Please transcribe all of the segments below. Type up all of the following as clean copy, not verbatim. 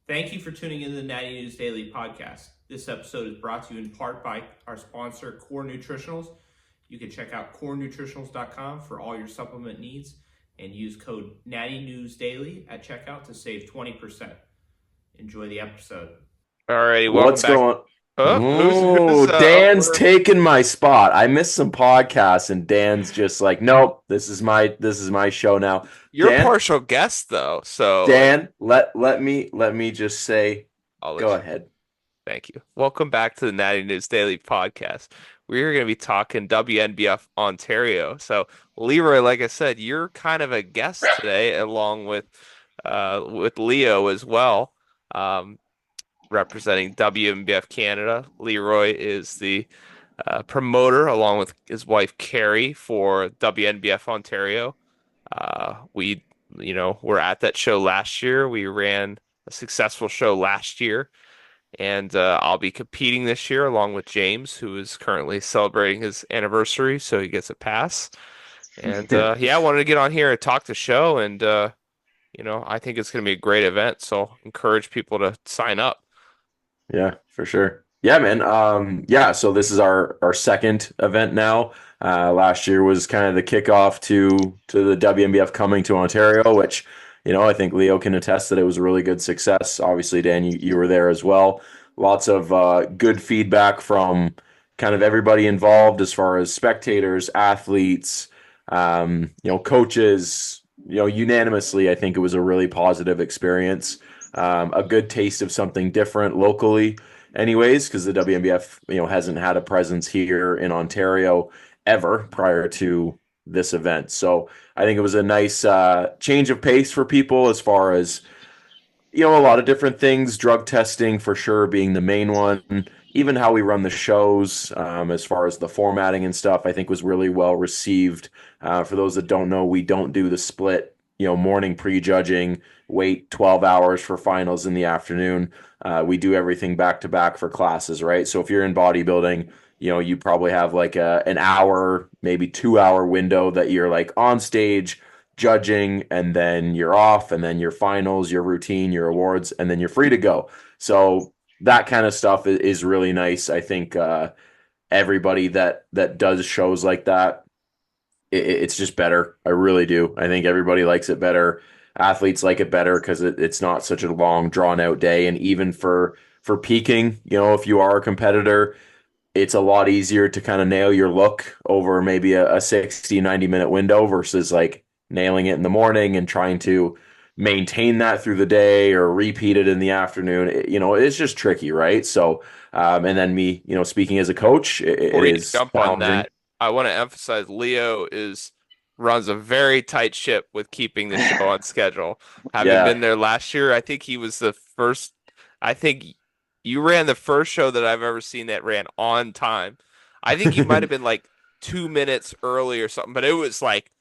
Thank you for tuning into the Natty News Daily podcast. This episode is brought to you in part by our sponsor, Core Nutritionals. You can check out corenutritionals.com for all your supplement needs and use code Natty News Daily at checkout to save 20%. Enjoy the episode. Alrighty, welcome What's back. going? Oh, who's Oh, Dan's we're taking my spot. I missed some podcasts, and Dan's just like, nope, this is my show now. you're a Dan, partial guest though, so like Dan, let me just say, I'll go let you. ahead. Thank you. Welcome back to the Natty News Daily podcast. We're going to be talking WNBF Ontario. So, Leroy, like I said, you're kind of a guest today, along with Leo as well, um, representing WNBF Canada. Leroy is the promoter, along with his wife Carrie, for WNBF Ontario. We, were at that show last year. We ran a successful show last year, and I'll be competing this year along with James, who is currently celebrating his anniversary, so he gets a pass. And yeah, I wanted to get on here and talk the show, and I think it's going to be a great event, so encourage people to sign up. Yeah, for sure. Yeah, man. Yeah, so this is our second event now. Last year was kind of the kickoff to the WNBF coming to Ontario, which, I think Leo can attest that it was a really good success. Obviously, Dan, you were there as well. Lots of good feedback from kind of everybody involved as far as spectators, athletes, coaches, unanimously, I think it was a really positive experience, a good taste of something different locally, anyways, because the WNBF hasn't had a presence here in Ontario ever prior to this event. So I think it was a nice change of pace for people as far as a lot of different things, drug testing for sure being the main one. Even how we run the shows, as far as the formatting and stuff, I think was really well received. For those that don't know, we don't do the split, morning prejudging, wait 12 hours for finals in the afternoon. We do everything back to back for classes, right? So if you're in bodybuilding, you probably have like an hour, maybe 2 hour window that you're like on stage judging, and then you're off, and then your finals, your routine, your awards, and then you're free to go. So that kind of stuff is really nice. I think everybody that does shows like that, it's just better. I really do. I think everybody likes it better. Athletes like it better because it's not such a long, drawn out day. And even for peaking, if you are a competitor, it's a lot easier to kind of nail your look over maybe a 60, 90-minute window versus like nailing it in the morning and trying to maintain that through the day or repeat it in the afternoon. It's just tricky, right? So, and then me, speaking as a coach, it Before you is jump on challenging. that, I want to emphasize Leo is runs a very tight ship with keeping the show on schedule. Having Yeah. been there last year, I think he was the first. I think you ran the first show that I've ever seen that ran on time. I think you might have been like 2 minutes early or something, but it was like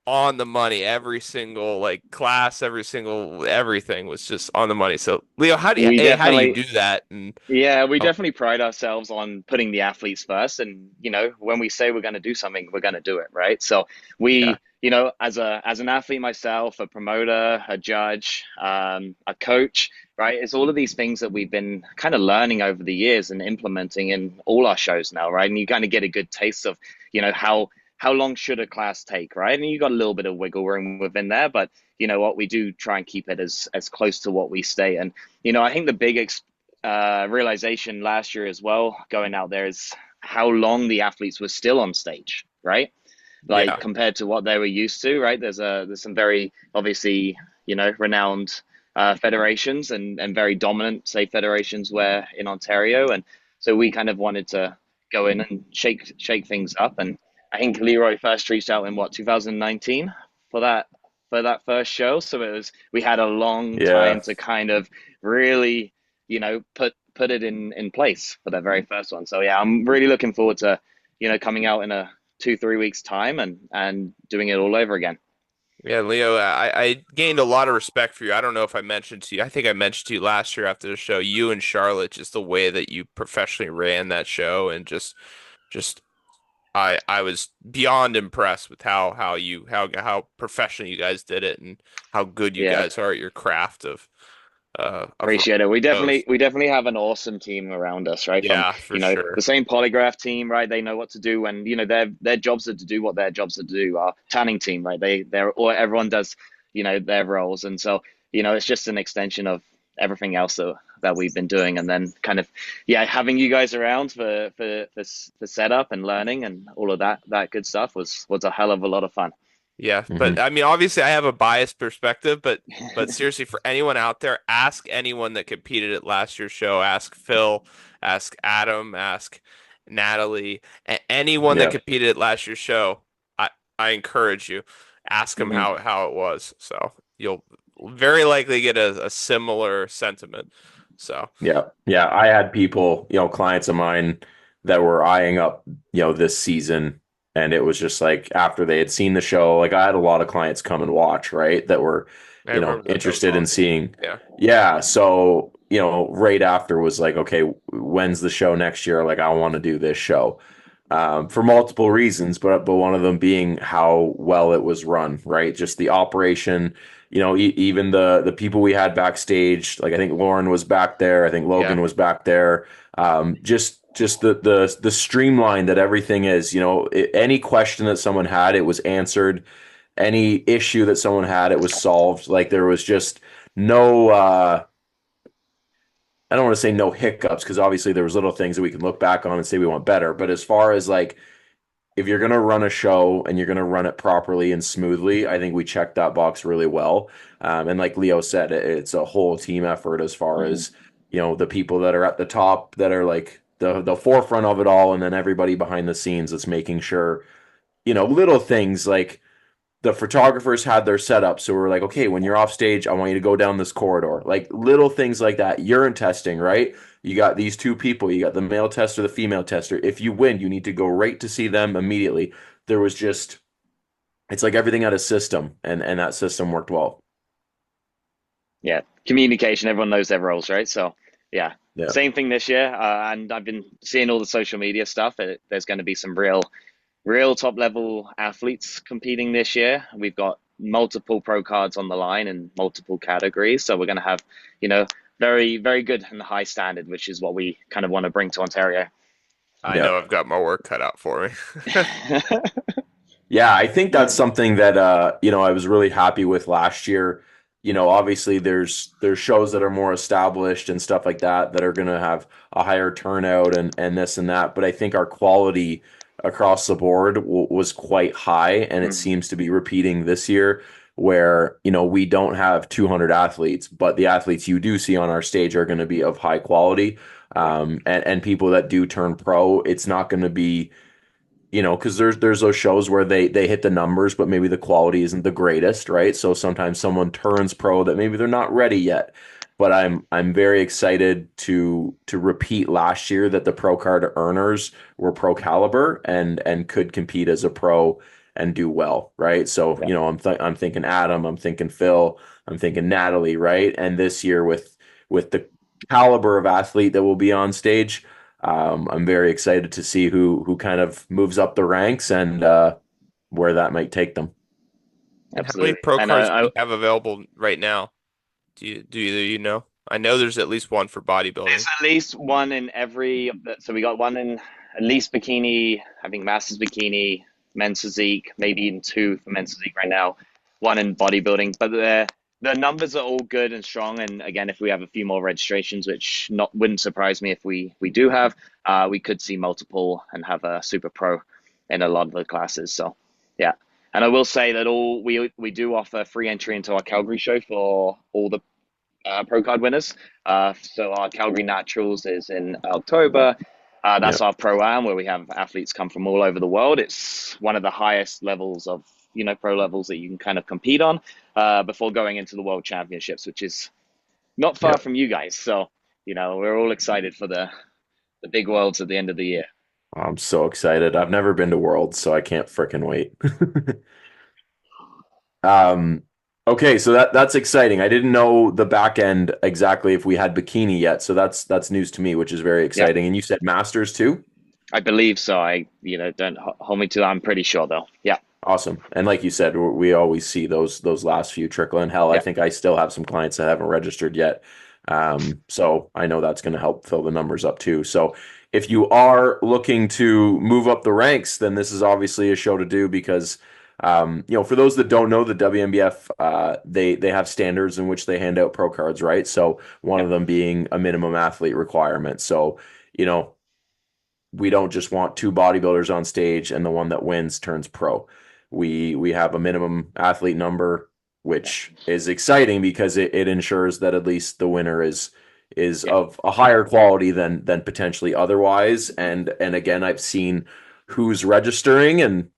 on the money. Every single like class, every single everything was just on the money. So Leo, We how do you definitely, do that? And yeah, we oh, definitely pride ourselves on putting the athletes first. And, when we say we're going to do something, we're going to do it, right? So yeah, as an athlete myself, a promoter, a judge, a coach, right? It's all of these things that we've been kind of learning over the years and implementing in all our shows now, right? And you kind of get a good taste of, how long should a class take, right? And you got a little bit of wiggle room within there, but you know what, we do try and keep it as close to what we stay. And I think the big realization last year as well, going out there, is how long the athletes were still on stage, right? Like yeah, compared to what they were used to, right? There's some very obviously, renowned federations and very dominant, say, federations where in Ontario, and so we kind of wanted to go in and shake things up. And I think Leroy first reached out in what 2019 for that first show, so we had a long Yeah. time to kind of really put it in place for that very first one. So yeah, I'm really looking forward to coming out in a 2-3 weeks time and doing it all over again. yeah, Leo. I gained a lot of respect for you. I don't know if I mentioned to you. I think I mentioned to you last year after the show. You and Charlotte, just the way that you professionally ran that show, and just I was beyond impressed with how professional you guys did it and how good you Yeah, guys are at your craft of Appreciate it. those. We definitely have an awesome team around us, right? From, Yeah, for the sure. same polygraph team, right? They know what to do, and their jobs are to do what their jobs are to do. Our tanning team, right? They're or everyone does, their roles, and so it's just an extension of everything else that we've been doing, and then kind of having you guys around for setup and learning and all of that good stuff was a hell of a lot of fun. Yeah, Hmm. but I mean, obviously, I have a biased perspective, but seriously, for anyone out there, ask anyone that competed at last year's show. Ask Phil, ask Adam, ask Natalie, anyone that Yeah. competed at last year's show. I encourage you, ask them Hmm. how it was. So you'll very likely get a similar sentiment. So Yeah. Yeah. I had people, clients of mine that were eyeing up, this season. And it was just like after they had seen the show, like I had a lot of clients come and watch, right? That were, I remember that. That was interested in awesome. seeing. Yeah, Yeah. So, right after was like, okay, when's the show next year? Like, I want to do this show. For multiple reasons, but one of them being how well it was run, right? Just the operation, even the people we had backstage, like I think Lauren was back there, I think yeah. Logan was back there. Just the streamline that everything is, any question that someone had, it was answered. Any issue that someone had, it was solved. Like there was just no I don't want to say no hiccups because obviously there was little things that we can look back on and say we want better. But as far as like if you're gonna run a show and you're gonna run it properly and smoothly, I think we checked that box really well. And like Leo said, it's a whole team effort as far Hmm. as the people that are at the top that are like the forefront of it all, and then everybody behind the scenes that's making sure little things like the photographers had their setup. So we're like, okay, when you're off stage, I want you to go down this corridor. Like little things like that. Urine testing, right? You got these two people, you got the male tester, the female tester. If you win, you need to go right to see them immediately. There was just, it's like everything had a system, and that system worked well. Yeah, communication. Everyone knows their roles, right? So, yeah, Yeah. same thing this year. And I've been seeing all the social media stuff. There's going to be some real top level athletes competing this year. We've got multiple pro cards on the line in multiple categories. So we're going to have, you know, very, very good and high standard, which is what we kind of want to bring to Ontario. I Yeah. know I've got my work cut out for me. Yeah, I think that's something that I was really happy with last year. Obviously there's shows that are more established and stuff like that that are going to have a higher turnout and this and that, but I think our quality across the board was quite high, and it Mhm. seems to be repeating this year where, we don't have 200 athletes, but the athletes you do see on our stage are going to be of high quality. And people that do turn pro, it's not going to be because there's those shows where they hit the numbers, but maybe the quality isn't the greatest, right? So sometimes someone turns pro that maybe they're not ready yet. But I'm very excited to repeat last year that the pro card earners were pro caliber and could compete as a pro and do well, right? So Yeah. I'm thinking Adam, I'm thinking Phil, I'm thinking Natalie, right? And this year with the caliber of athlete that will be on stage. I'm very excited to see who kind of moves up the ranks and where that might take them. And how many Absolutely. pro And cards do you have available right now? Do you know? I know there's at least one for there's bodybuilding. at least one in every of the, so we got one in at least bikini, I think masters bikini, men's physique, maybe even two for men's physique right now, one in bodybuilding. But the numbers are all good and strong. And again, if we have a few more registrations, which not wouldn't surprise me if we do have, we could see multiple and have a super pro in a lot of the classes. So yeah. And I will say that all we do offer free entry into our Calgary show for all the pro card winners. So our Calgary Naturals is in October. Yeah, That's our pro-am where we have athletes come from all over the world. It's one of the highest levels of, pro levels that you can kind of compete on before going into the world championships, which is not far yeah. from you guys. So, we're all excited for the big worlds at the end of the year. I'm so excited. I've never been to Worlds, so I can't frickin' wait. Um, okay, so that's exciting. I didn't know the back end exactly if we had bikini yet, so that's news to me, which is very Yeah, exciting. And you said Masters too? I believe so. Don't hold me to that. I'm pretty sure though. Yeah, Awesome. And like you said, we always see those last few trickle in. Hell, I yeah. think I still have some clients that haven't registered yet. So I know that's going to help fill the numbers up too. So if you are looking to move up the ranks, then this is obviously a show to do because, for those that don't know, the WNBF, they have standards in which they hand out pro cards, right? So one of Yep. them being a minimum athlete requirement. So, you know, we don't just want two bodybuilders on stage and the one that wins turns pro. We have a minimum athlete number, which is exciting because it ensures that at least the winner is Yeah. of a higher quality than potentially otherwise. And again, I've seen who's registering and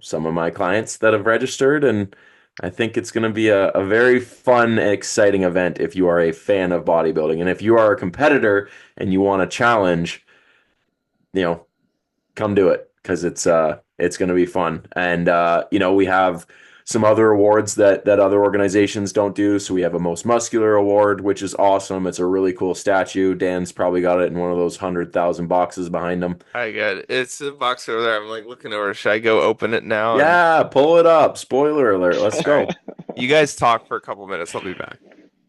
some of my clients that have registered, and I think it's going to be a very fun and exciting event if you are a fan of bodybuilding. And if you are a competitor and you want a challenge, come do it because it's going to be fun. And we have some other awards that other organizations don't do. So we have a most muscular award, which is awesome. It's a really cool statue. Dan's probably got it in one of those 100,000 boxes behind him. I got it. It's a box over there. I'm like looking over. Should I go open it now? Yeah, pull it up. Spoiler alert. Let's All right. go. You guys talk for a couple minutes. I'll be back.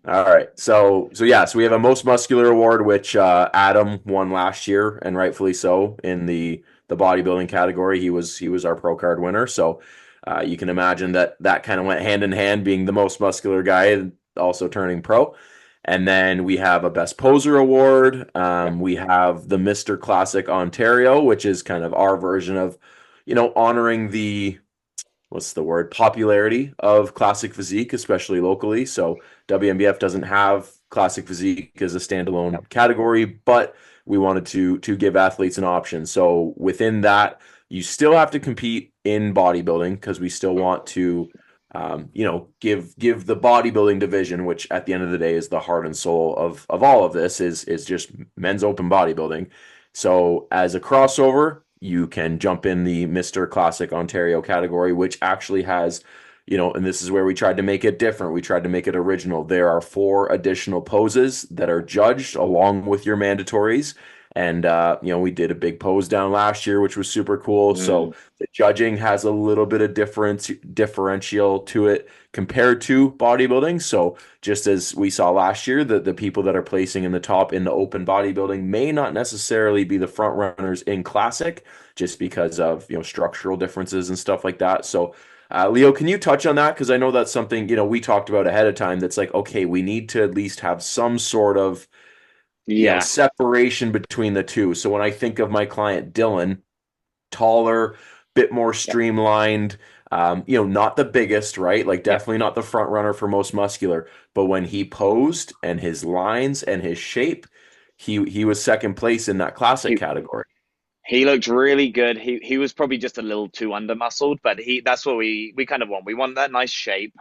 All right. So we have a most muscular award, which Adam won last year, and rightfully so in the bodybuilding category. He was our pro card winner. So you can imagine that kind of went hand in hand, being the most muscular guy and also turning pro. And then we have a best poser award. We have the Mr. Classic Ontario, which is kind of our version of, honoring the what's the word, popularity of classic physique, especially locally. So WNBF doesn't have classic physique as a standalone category, but we wanted to give athletes an option. So within that, you still have to compete in bodybuilding because we still want to give the bodybuilding division, which at the end of the day is the heart and soul of all of this, is just men's open bodybuilding. So as a crossover, you can jump in the Mr. Classic Ontario category, which actually has, and this is where we tried to make it different. We tried to make it original. There are 4 additional poses that are judged along with your mandatories. And, we did a big pose down last year, which was super cool. So the judging has a little bit of differential to it compared to bodybuilding. So just as we saw last year, the people that are placing in the top in the open bodybuilding may not necessarily be the front runners in classic, just because of structural differences and stuff like that. So Leo, can you touch on that? Because I know that's something we talked about ahead of time. That's like, okay, we need to at least have some sort of separation between the two. So when I think of my client Dylan, taller, bit more streamlined, not the biggest, right? Like definitely not the front runner for most muscular, but when he posed and his lines and his shape, he was second place in that classic category. He looked really good. He was probably just a little too under muscled, but that's what we kind of want. We want that nice shape,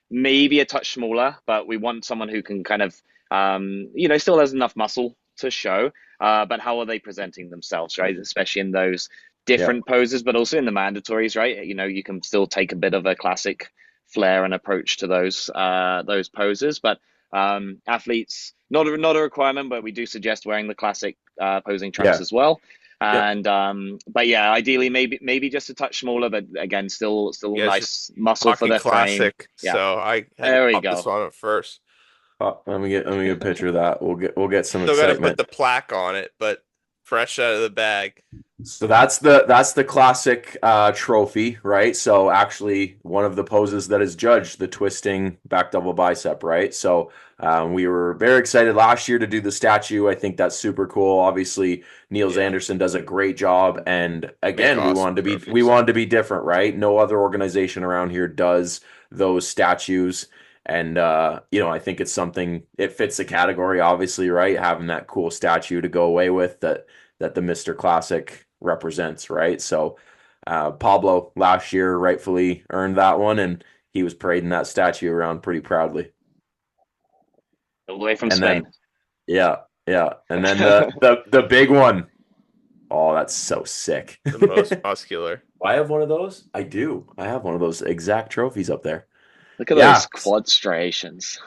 maybe a touch smaller, but we want someone who can kind of still has enough muscle to show. But how are they presenting themselves, right? Especially in those different poses, but also in the mandatories, right? You can still take a bit of a classic flair and approach to those poses, but athletes not a requirement, but we do suggest wearing the classic posing trunks as well. And but yeah, ideally maybe just a touch smaller, but again, still nice muscle for their classic. frame. Yeah. So I had There we to pop go. this one up first. Let me get a picture of that. We'll get some Still got to excitement. put the plaque on it, but fresh out of the bag. So that's the classic trophy, right? So actually, one of the poses that is judged, the twisting back double bicep, right? So we were very excited last year to do the statue. I think that's super cool. Obviously, Niels Anderson does a great job, and again, we wanted to be different, right? No other organization around here does those statues. And I think it's something, it fits the category, obviously, right? Having that cool statue to go away with that the Mr. Classic represents, right? So Pablo last year rightfully earned that one, and he was parading that statue around pretty proudly. All the way from Spain. Then, yeah. And then the big one. Oh, that's so sick. The most muscular. I have one of those. I do. I have one of those exact trophies up there. Look at those quad striations.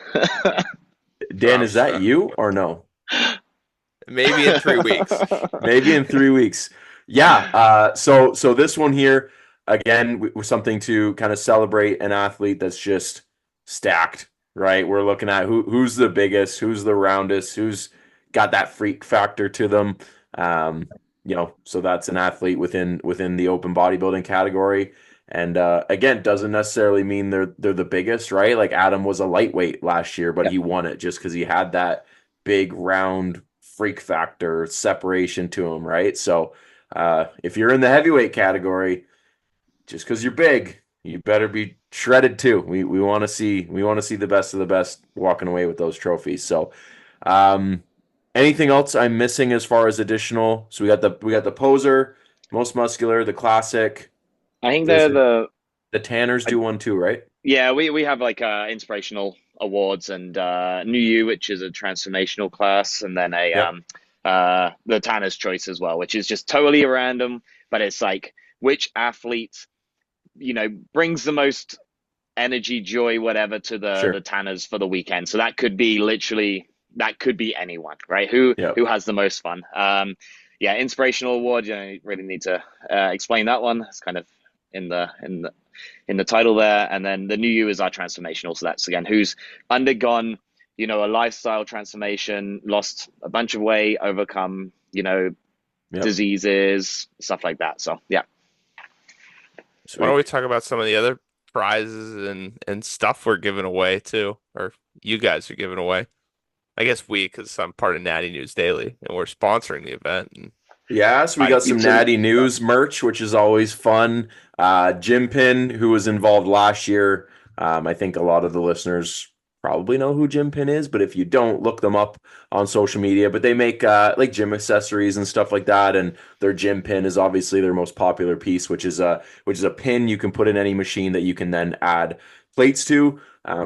Dan, is that you or no? Maybe in 3 weeks. Maybe in 3 weeks. Yeah. So this one here, again, was something to kind of celebrate an athlete that's just stacked, right? We're looking at who's the biggest, who's the roundest, who's got that freak factor to them. Um, so that's an athlete within the open bodybuilding category. And again, doesn't necessarily mean they're the biggest, right? Like Adam was a lightweight last year, but Yep. he won it just because he had that big round freak factor separation to him, right? So if you're in the heavyweight category, just because you're big, you better be shredded too. We want to see the best of the best walking away with those trophies. So, um, anything else I'm missing as far as additional? So we got the poser, most muscular, the classic. I think There's they're the the Tanners do one too, right? yeah, we have like inspirational awards and New You, which is a transformational class, and then a Yep. the Tanner's Choice as well, which is just totally random, but it's like which athlete, brings the most energy, joy, whatever to the Sure. Tanners for the weekend. So that could be anyone, right? Who Yep. who has the most fun? Yeah, inspirational award. You don't really need to explain that one. It's kind of in the title there. And then the New You is our transformational. So that's again who's undergone, a lifestyle transformation, lost a bunch of weight, overcome, Yep. diseases, stuff like that. So yeah. Why don't Sweet. we talk about some of the other prizes and stuff we're giving away too, or you guys are giving away? I guess because I'm part of Natty News Daily and we're sponsoring the event. And Yeah, so we I got some Natty News merch, which is always fun. GymPin, who was involved last year. I think a lot of the listeners probably know who GymPin is, but if you don't, look them up on social media. But they make like gym accessories and stuff like that, and their GymPin is obviously their most popular piece, which is a pin you can put in any machine that you can then add plates to.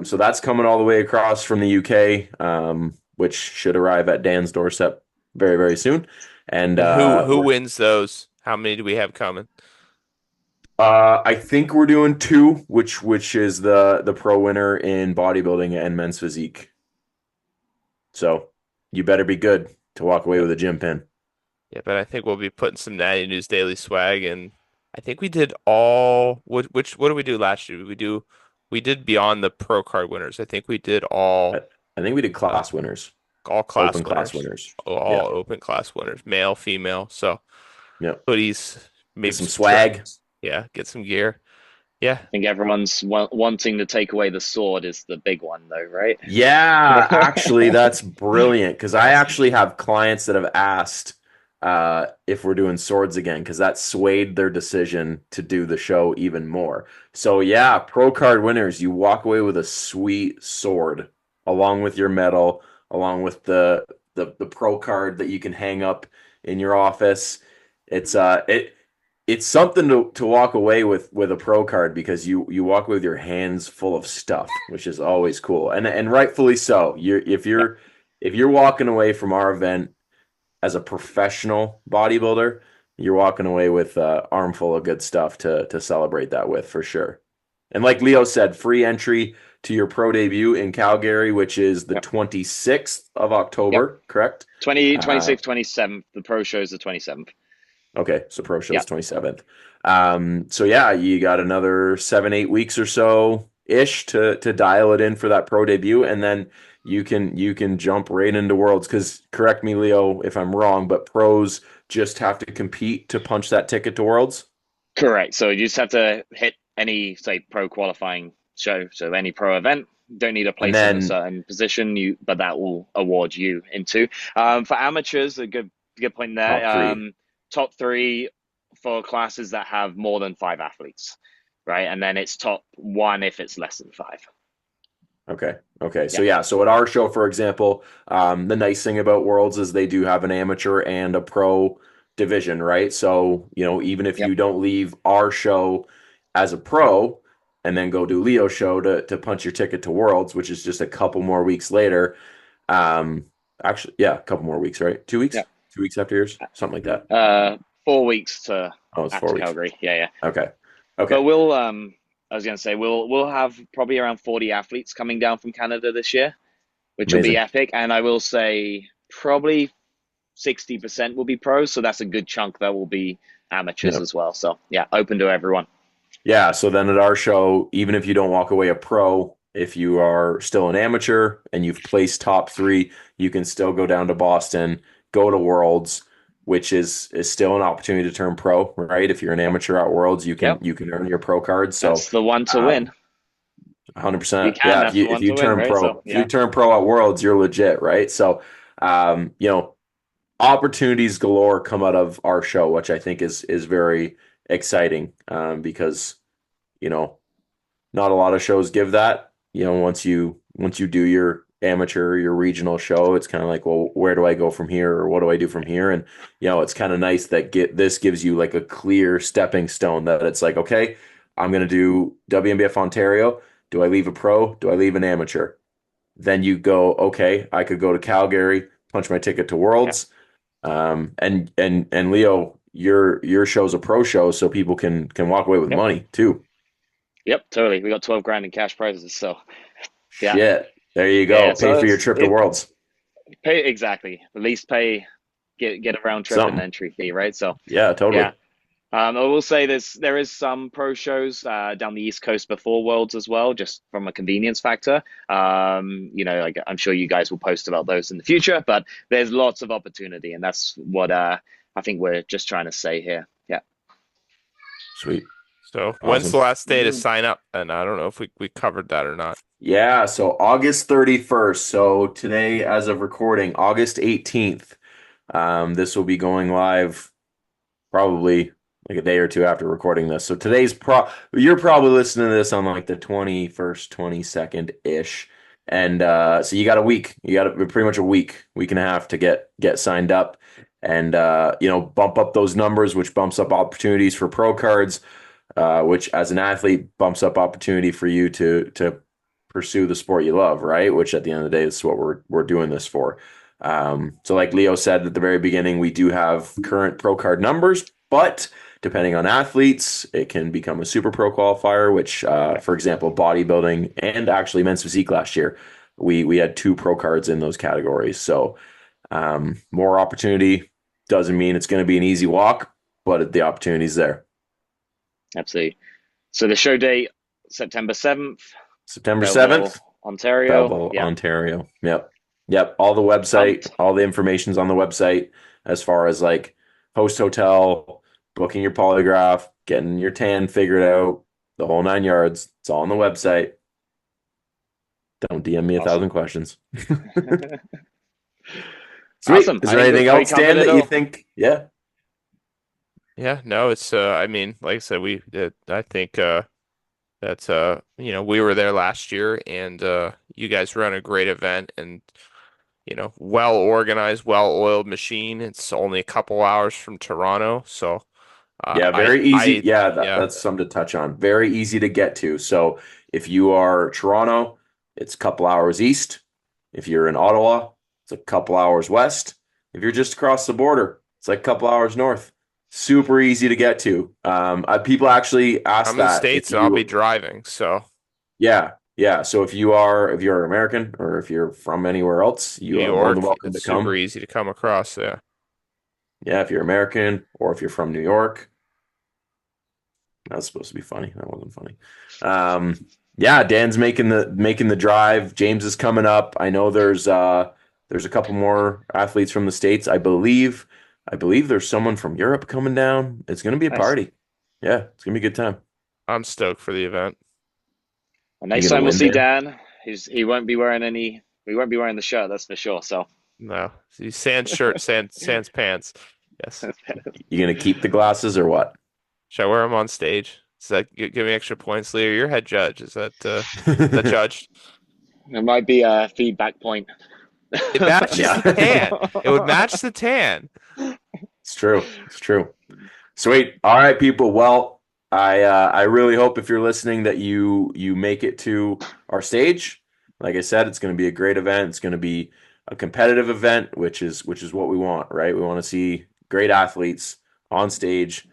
So that's coming all the way across from the UK, which should arrive at Dan's doorstep very, very soon. And and who wins those? How many do we have coming? I think we're doing two, which is the pro winner in bodybuilding and men's physique. So you better be good to walk away Yep. with a gym pin. Yeah, but I think we'll be putting some Natty News Daily swag and I think we did all what did we do last year? We did beyond the pro card winners. I think we did I, all I think we did uh, class winners, all class open class winners. winners. All Yeah, open class winners, male, female. So yeah. hoodies, Get maybe some some swag. shirts. Yeah, get some gear. Yeah. I think everyone's wanting to take away the sword is the big one, though, right? Yeah, actually, that's brilliant because I actually have clients that have asked if we're doing swords again because that swayed their decision to do the show even more. So yeah, pro card winners, you walk away with a sweet sword along with your medal, along with the pro card that you can hang up in your office. It's something to walk away with a pro card because you walk with your hands full of stuff, which is always cool and rightfully so. Yeah, If you're walking away from our event as a professional bodybuilder, you're walking away with an armful of good stuff to celebrate that with for sure. And like Leo said, free entry to your pro debut in Calgary, which is the yep, 26th of yep. October, correct? 26th, 27th. The pro show is the 27th. Okay, so pro Yeah, show's 27th. So yeah, you got another 7-8 weeks or so ish to dial it in for that pro debut, and then you can jump right into worlds. Because correct me, Leo, if I'm wrong, but pros just have to compete to punch that ticket to worlds, correct. So you just have to hit any, say, pro qualifying show, so any pro event. Don't need a and place in a then certain position, but that will award you into. For amateurs, a good point there. top three. Top three for classes that have more than five athletes, right? And then it's top one if it's less than five. Okay. Okay. Yeah, So yeah. So at our show, for example, the nice thing about Worlds is they do have an amateur and a pro division, right? So, even if yep, you don't leave our show as a pro and then go do Leo's show to punch your ticket to Worlds, which is just a couple more weeks later. Um, actually, yeah, a couple more weeks, right? 2 weeks? yep. 2 weeks after yours? Something like that. 4 weeks to Oh, it's 4 after weeks. Calgary. Yeah, yeah. Okay. But Okay. I was gonna say we'll have probably around 40 athletes coming down from Canada this year, which will be Amazing. epic. And I will say probably 60% will be pros, so that's a good chunk that will be amateurs Yeah. as well. So yeah, open to everyone. Yeah, so then at our show, even if you don't walk away a pro If you are still an amateur and you've placed top 3, you can still go down to Boston, go to Worlds, which is still an opportunity to turn pro, right? If you're an amateur at Worlds, Yep, you can earn your pro card. So that's the one to win. 100%. Yeah, That's the if one you to win, turn right? pro, So if you yeah, turn pro at Worlds, you're legit, right? So, you know, opportunities galore come out of our show, which I think is very exciting, because you know not a lot of shows give that. Once you do your amateur, your regional show, it's kind of like, well, where do I go from here, or what do I do from here? And it's kind of nice that this gives you like a clear stepping stone, that it's like, okay, I'm gonna do WNBF Ontario. Do I leave a pro? Do I leave an amateur? Then you go, okay, I could go to Calgary, punch my ticket to yeah, Worlds. And Leo, your show's a pro show, so people can walk away with yep, money too. yep, totally. We got 12 grand in cash prizes. So yeah, Shit. There you yeah. go. So Pay for your trip to it Worlds. pay exactly. At least pay get a round trip and Something. entry fee, right? So Yeah, totally. yeah. I will say there is some pro shows down the East Coast before Worlds as well, just from a convenience factor. Like I'm sure you guys will post about those in the future, but there's lots of opportunity, and that's what I think we're just trying to say here. Yeah. Sweet. So when's the Awesome. last day to sign up? And I don't know if we covered that or not. Yeah, so August 31st. So today, as of recording, August 18th. This will be going live probably like a day or two after recording this. So you're probably listening to this on like the 21st, 22nd ish. And so you got a week. You got pretty much a week and a half to get signed up, and bump up those numbers, which bumps up opportunities for pro cards, which as an athlete bumps up opportunity for you to pursue the sport you love, right? Which at the end of the day is what we're doing this for. So like Leo said at the very beginning, we do have current pro card numbers, but depending on athletes, it can become a super pro qualifier, which, for example, bodybuilding and actually men's physique last year, we had 2 pro cards in those categories. So more opportunity doesn't mean it's going to be an easy walk, but the opportunity's there. Absolutely. So the show date, September 7th, September Belleville, 7th, Ontario. Belleville, Yeah. Ontario. Yep. Yep. All the website, Pumped. all the information's on the website, as far as like host hotel, booking your polygraph, getting your tan figured out, the whole 9 yards. It's all on the website. Don't DM me a Awesome. thousand questions. Sweet. Awesome. Is I there think anything we else, Dan, covered it that you all. think? Yeah. Yeah, no, it's I mean, like I said, I think that's we were there last year, and you guys run a great event, and well organized, well oiled machine. It's only a couple hours from Toronto, so Yeah, very easy. I Yeah, yeah, that's something to touch on. Very easy to get to. So if you are Toronto, it's a couple hours east. If you're in Ottawa, it's a couple hours west. If you're just across the border, it's like a couple hours north. Super easy to get to. People actually ask I'm in the that if States and I'll be you, driving, so yeah, yeah. So if you're American, or if you're from anywhere else, New you are more than York, welcome it's to super come. easy to come across. Yeah. Yeah, if you're American, or if you're from New York. That was supposed to be funny. That wasn't funny. Yeah, Dan's making the drive. James is coming up. I know there's a couple more athletes from the States. I believe there's someone from Europe coming down. It's gonna be a Nice. party. Yeah, it's gonna be a good time. I'm stoked for the event. Well, You next gonna time we'll win, see Dan? Dan. He won't be wearing any. We won't be wearing the shirt. That's for sure. So No, see, sans shirt, sans pants. Yes. You gonna keep the glasses or what? Should I wear them on stage? Does that give me extra points, Leo? You're head judge. Is that judge? it might be a feedback point. It matches the tan. It would match the tan. It's true. It's true. Sweet. All right, people. Well, I really hope if you're listening that you make it to our stage. Like I said, it's going to be a great event. It's going to be a competitive event, which is what we want, right? We want to see great athletes on stage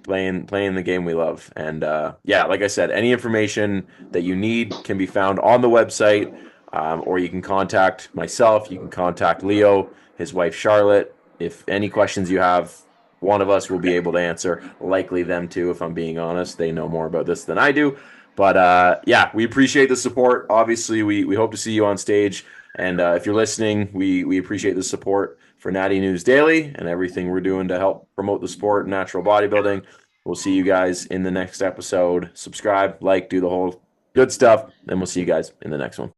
playing the game we love. And yeah, like I said, any information that you need can be found on the website, or you can contact myself. You can contact Leo, his wife Charlotte. If any questions you have, one of us will be able to answer. Likely them too, if I'm being honest. They know more about this than I do. But yeah, we appreciate the support. Obviously, we hope to see you on stage. And if you're listening, we appreciate the support for Natty News Daily and everything we're doing to help promote the sport and natural bodybuilding. We'll see you guys in the next episode. Subscribe, like, do the whole good stuff, and we'll see you guys in the next one.